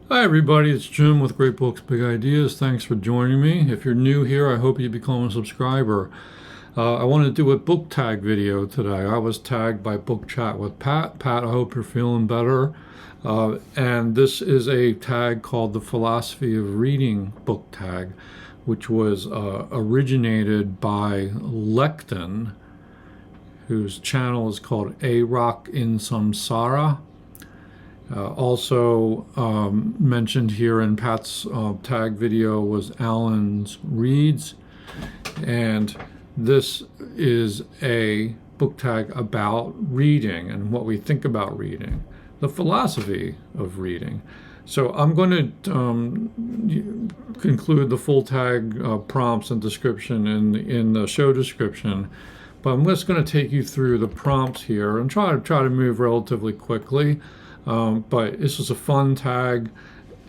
Hi, everybody. It's Jim with Great Books, Big Ideas. Thanks for joining me. If you're new here, I hope you become a subscriber. I want to do a book tag video today. I was tagged by Book Chat with Pat. Pat, I hope you're feeling better. And this is a tag called the Philosophy of Reading book tag, which was originated by Lecton, whose channel is called A Rock in Samsara. Also mentioned here in Pat's tag video was Alan's Reads, and this is a book tag about reading and what we think about reading, the philosophy of reading. So I'm going to conclude the full tag prompts and description in the show description, but I'm just going to take you through the prompts here and try to move relatively quickly. But this is a fun tag,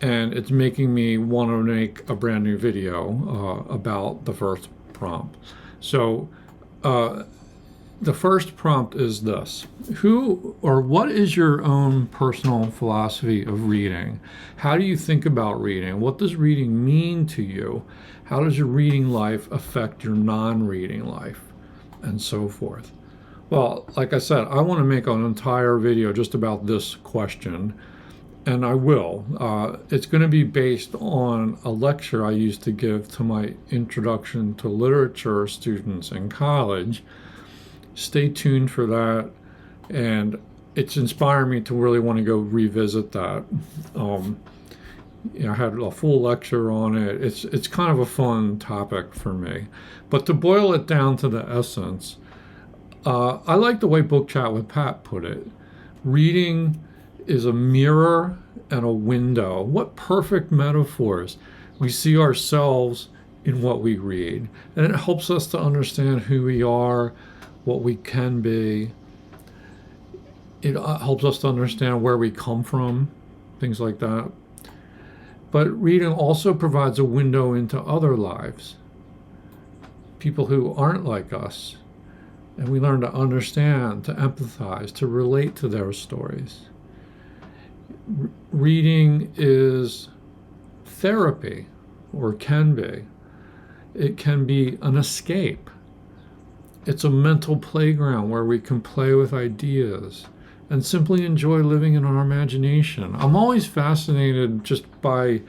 and it's making me want to make a brand new video about the first prompt. So the first prompt is this: who or what is your own personal philosophy of reading? How do you think about reading? What does reading mean to you? How does your reading life affect your non-reading life? And so forth. Well, like I said, I want to make an entire video just about this question, and I will. It's going to be based on a lecture I used to give to my Introduction to Literature students in college. Stay tuned for that, and it's inspired me to really want to go revisit that. I had a full lecture on it. It's kind of a fun topic for me. But to boil it down to the essence, I like the way Book Chat with Pat put it. Reading is a mirror and a window. What perfect metaphors. We see ourselves in what we read, and it helps us to understand who we are, what we can be. It helps us to understand where we come from, things like that. But reading also provides a window into other lives, people who aren't like us. And we learn to understand, to empathize, to relate to their stories. Reading is therapy, or can be. It can be an escape. It's a mental playground where we can play with ideas and simply enjoy living in our imagination. I'm always fascinated just by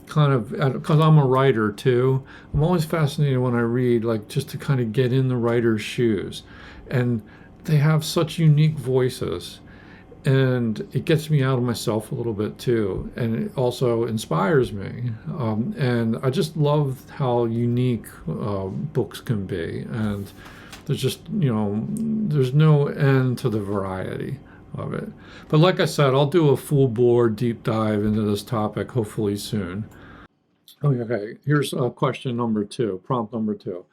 because I'm a writer too. I'm always fascinated when I read, like, just to kind of get in the writer's shoes. And they have such unique voices. And it gets me out of myself a little bit too. And it also inspires me. And I just love how unique books can be. And there's just, there's no end to the variety of it. But like I said, I'll do a full bore deep dive into this topic hopefully soon. Okay, here's question number two, prompt number two.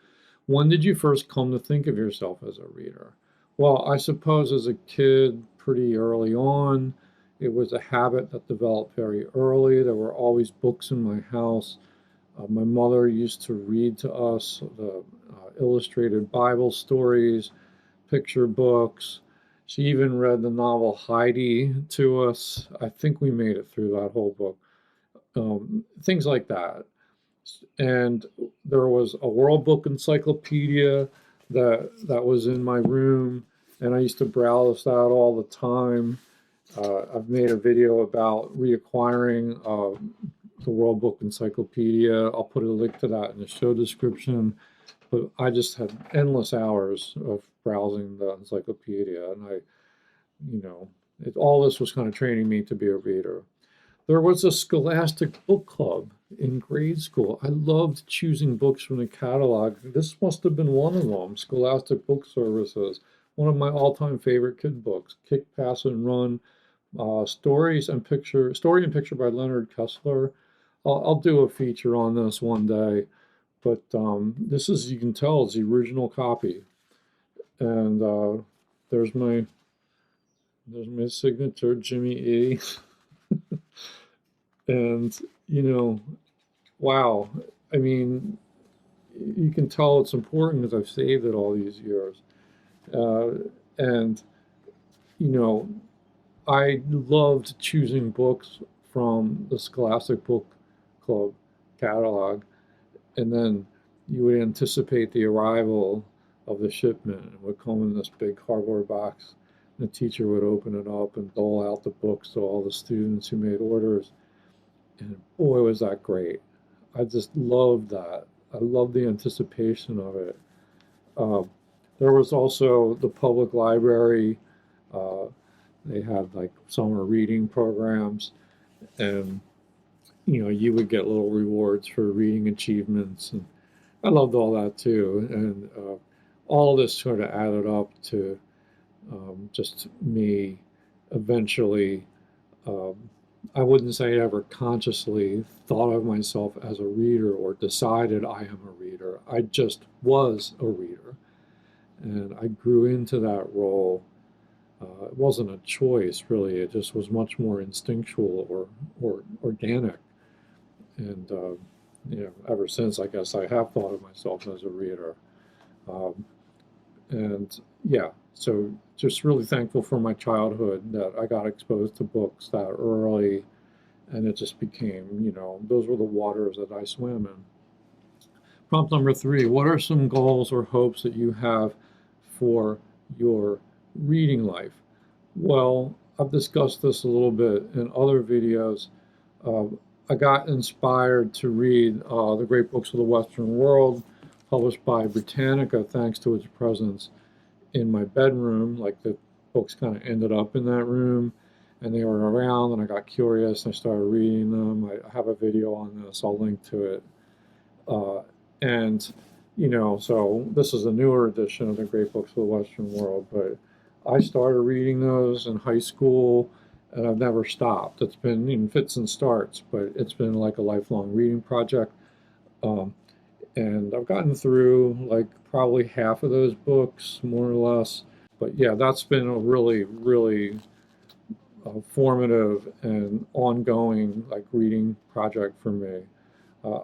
When did you first come to think of yourself as a reader? Well, I suppose as a kid, pretty early on, it was a habit that developed very early. There were always books in my house. My mother used to read to us the illustrated Bible stories, picture books. She even read the novel Heidi to us. I think we made it through that whole book. Things like that. And there was a World Book Encyclopedia that was in my room, and I used to browse that all the time. I've made a video about reacquiring the World Book Encyclopedia. I'll put a link to that in the show description. But I just had endless hours of browsing the encyclopedia, and all this was kind of training me to be a reader. There was a Scholastic book club in grade school. I loved choosing books from the catalog. This must have been one of them, Scholastic Book Services, one of my all-time favorite kid books, Kick, Pass, and Run, Story and Picture by Leonard Kessler. I'll do a feature on this one day, but this is, you can tell, it's the original copy. And there's my signature, Jimmy E. And, wow. I mean, you can tell it's important because I've saved it all these years. And, I loved choosing books from the Scholastic Book Club catalog, and then you would anticipate the arrival of the shipment. It would come in this big cardboard box. The teacher would open it up and dole out the books to all the students who made orders. And boy, was that great. I just loved that. I loved the anticipation of it. Um, there was also the public library. Uh, they had like summer reading programs, and you would get little rewards for reading achievements, and I loved all that too. And all this sort of added up to just me eventually. Um, I wouldn't say I ever consciously thought of myself as a reader or decided I am a reader. I just was a reader, and I grew into that role. It wasn't a choice, really. It just was much more instinctual or organic. And ever since, I guess I have thought of myself as a reader. Um, and yeah, so just really thankful for my childhood that I got exposed to books that early, and it just became, those were the waters that I swam in. Prompt number 3: what are some goals or hopes that you have for your reading life? Well, I've discussed this a little bit in other videos. I got inspired to read The Great Books of the Western World, published by Britannica, thanks to its presence in my bedroom. Like, the books kind of ended up in that room, and they were around, and I got curious and I started reading them. I have a video on this. I'll link to it. And so this is a newer edition of The Great Books of the Western World, but I started reading those in high school, and I've never stopped. It's been in fits and starts, but it's been like a lifelong reading project. Um, and I've gotten through like probably half of those books, more or less. But yeah, that's been a really, really formative and ongoing like reading project for me.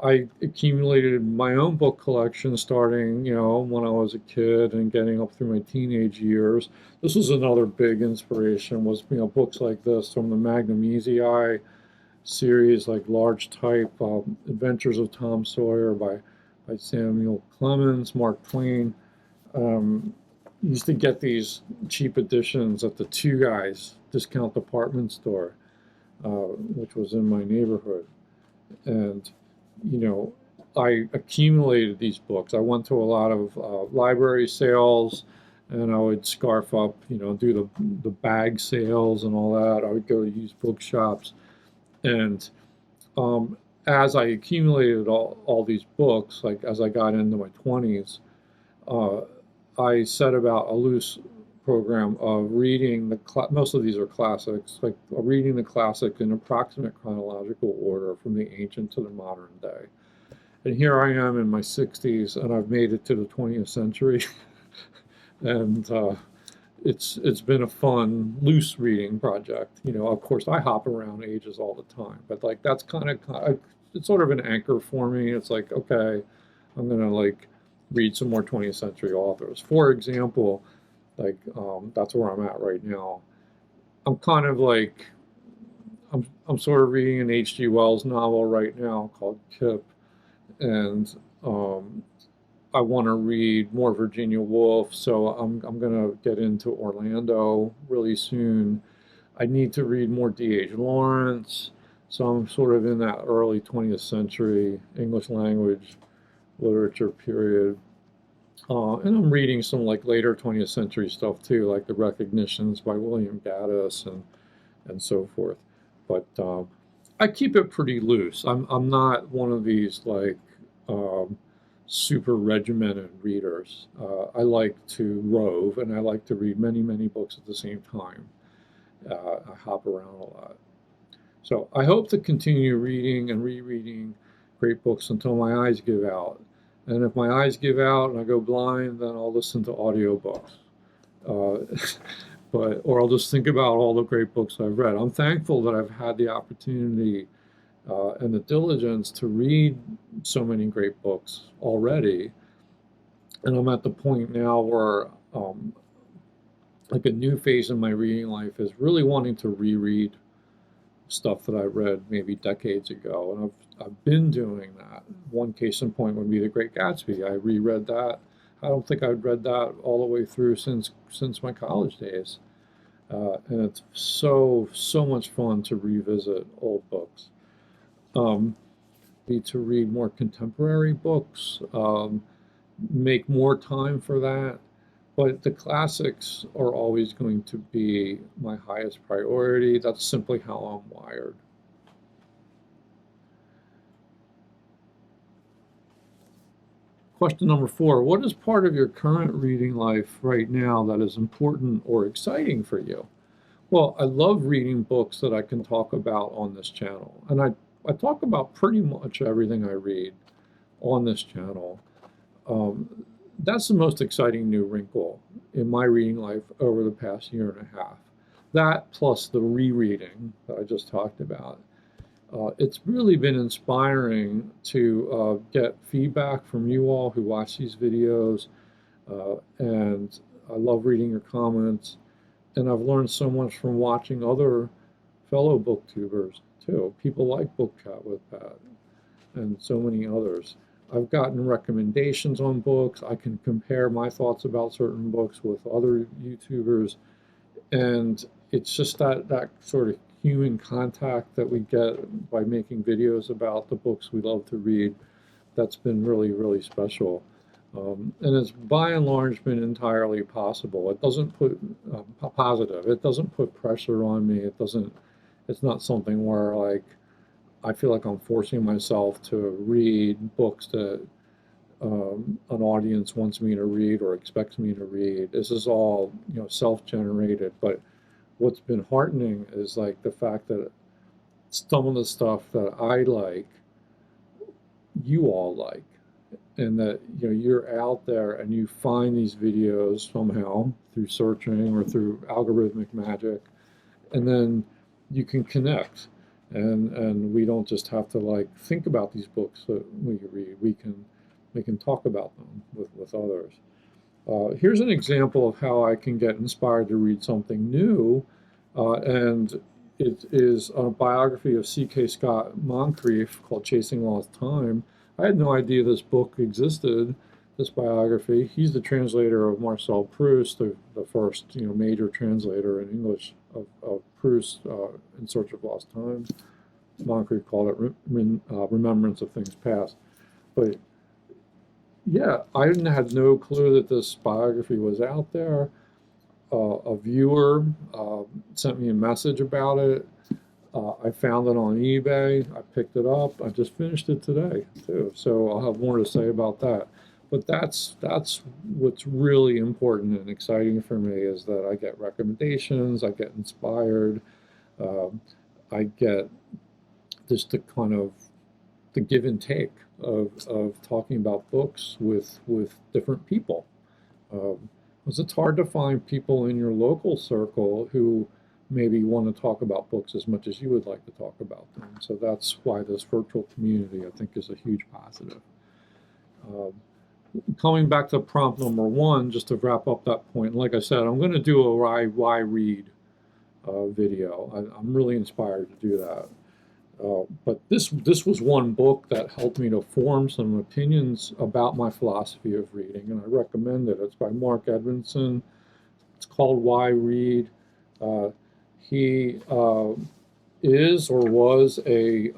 I accumulated my own book collection starting, when I was a kid and getting up through my teenage years. This was another big inspiration, was, books like this from the Magnum Easy Eye series, like large type, Adventures of Tom Sawyer by Samuel Clemens, Mark Twain. Used to get these cheap editions at the Two Guys discount department store, which was in my neighborhood. And I accumulated these books. I went to a lot of library sales, and I would scarf up, do the bag sales and all that. I would go to used bookshops, and as I accumulated all these books, like as I got into my 20s, I set about a loose program of reading most of these are classics, like reading the classic in approximate chronological order from the ancient to the modern day. And here I am in my 60s, and I've made it to the 20th century. And it's been a fun, loose reading project. Of course, I hop around ages all the time, but like that's kind of it's sort of an anchor for me. It's like, okay, I'm gonna like read some more 20th century authors. For example, like that's where I'm at right now. I'm kind of like I'm sort of reading an H.G. Wells novel right now called Kip, and I want to read more Virginia Woolf, so I'm gonna get into Orlando really soon. I need to read more D.H. Lawrence, so I'm sort of in that early 20th century English language literature period. And I'm reading some like later 20th century stuff too, like the Recognitions by William Gaddis and so forth. But I keep it pretty loose. I'm not one of these like super regimented readers. I like to rove, and I like to read many, many books at the same time. I hop around a lot. So I hope to continue reading and rereading great books until my eyes give out. And if my eyes give out and I go blind, then I'll listen to audiobooks. Or I'll just think about all the great books I've read. I'm thankful that I've had the opportunity and the diligence to read so many great books already. And I'm at the point now where like a new phase in my reading life is really wanting to reread stuff that I read maybe decades ago, and I've been doing that. One case in point would be The Great Gatsby. I reread that. I don't think I'd read that all the way through since my college days, and it's so much fun to revisit old books. Um, Need to read more contemporary books, make more time for that. But the classics are always going to be my highest priority. That's simply how I'm wired. Question number 4. What is part of your current reading life right now that is important or exciting for you? Well, I love reading books that I can talk about on this channel. And I talk about pretty much everything I read on this channel. That's the most exciting new wrinkle in my reading life over the past year and a half. That plus the rereading that I just talked about. It's really been inspiring to get feedback from you all who watch these videos, and I love reading your comments. And I've learned so much from watching other fellow booktubers too. People like Book Chat with Pat and so many others. I've gotten recommendations on books. I can compare my thoughts about certain books with other YouTubers. And it's just that sort of human contact that we get by making videos about the books we love to read. That's been really, really special. And it's by and large been entirely possible. It doesn't put positive. It doesn't put pressure on me. It's not something where like I feel like I'm forcing myself to read books that an audience wants me to read or expects me to read. This is all, self-generated. But what's been heartening is like the fact that some of the stuff that I like, you all like, and that you're out there and you find these videos somehow through searching or through algorithmic magic, and then you can connect, and we don't just have to like think about these books that we read. We can talk about them with others. Here's an example of how I can get inspired to read something new, and it is a biography of C.K. Scott Moncrief called Chasing Lost Time. I had no idea this book existed, this biography. He's the translator of Marcel Proust, the first major translator in English of Proust, In Search of Lost Time. Moncrief called it Remembrance of Things Past. But yeah, I had no clue that this biography was out there. A viewer sent me a message about it. I found it on eBay. I picked it up. I just finished it today too. So I'll have more to say about that. But that's what's really important and exciting for me, is that I get recommendations, I get inspired, I get just the give and take of talking about books with different people. Because it's hard to find people in your local circle who maybe want to talk about books as much as you would like to talk about them. So that's why this virtual community, I think, is a huge positive. Coming back to prompt number 1, just to wrap up that point, like I said, I'm going to do a why read video. I'm really inspired to do that. But this was one book that helped me to form some opinions about my philosophy of reading, and I recommend it. It's by Mark Edmondson. It's called Why Read. He is or was a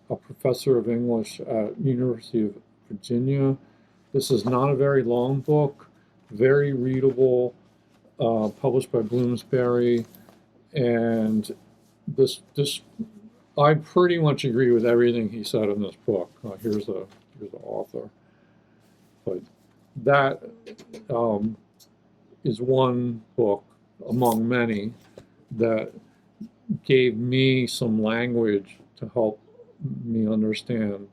professor of English at University of Virginia. This is not a very long book, very readable, published by Bloomsbury, and this I pretty much agree with everything he said in this book. Here's the author. But that is one book among many that gave me some language to help me understand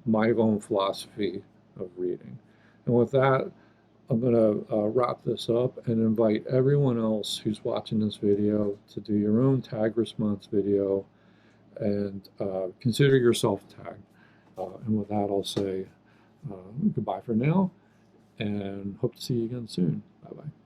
my own philosophy of reading. And with that, I'm going to wrap this up and invite everyone else who's watching this video to do your own tag response video and consider yourself tagged. And with that, I'll say goodbye for now and hope to see you again soon. Bye-bye.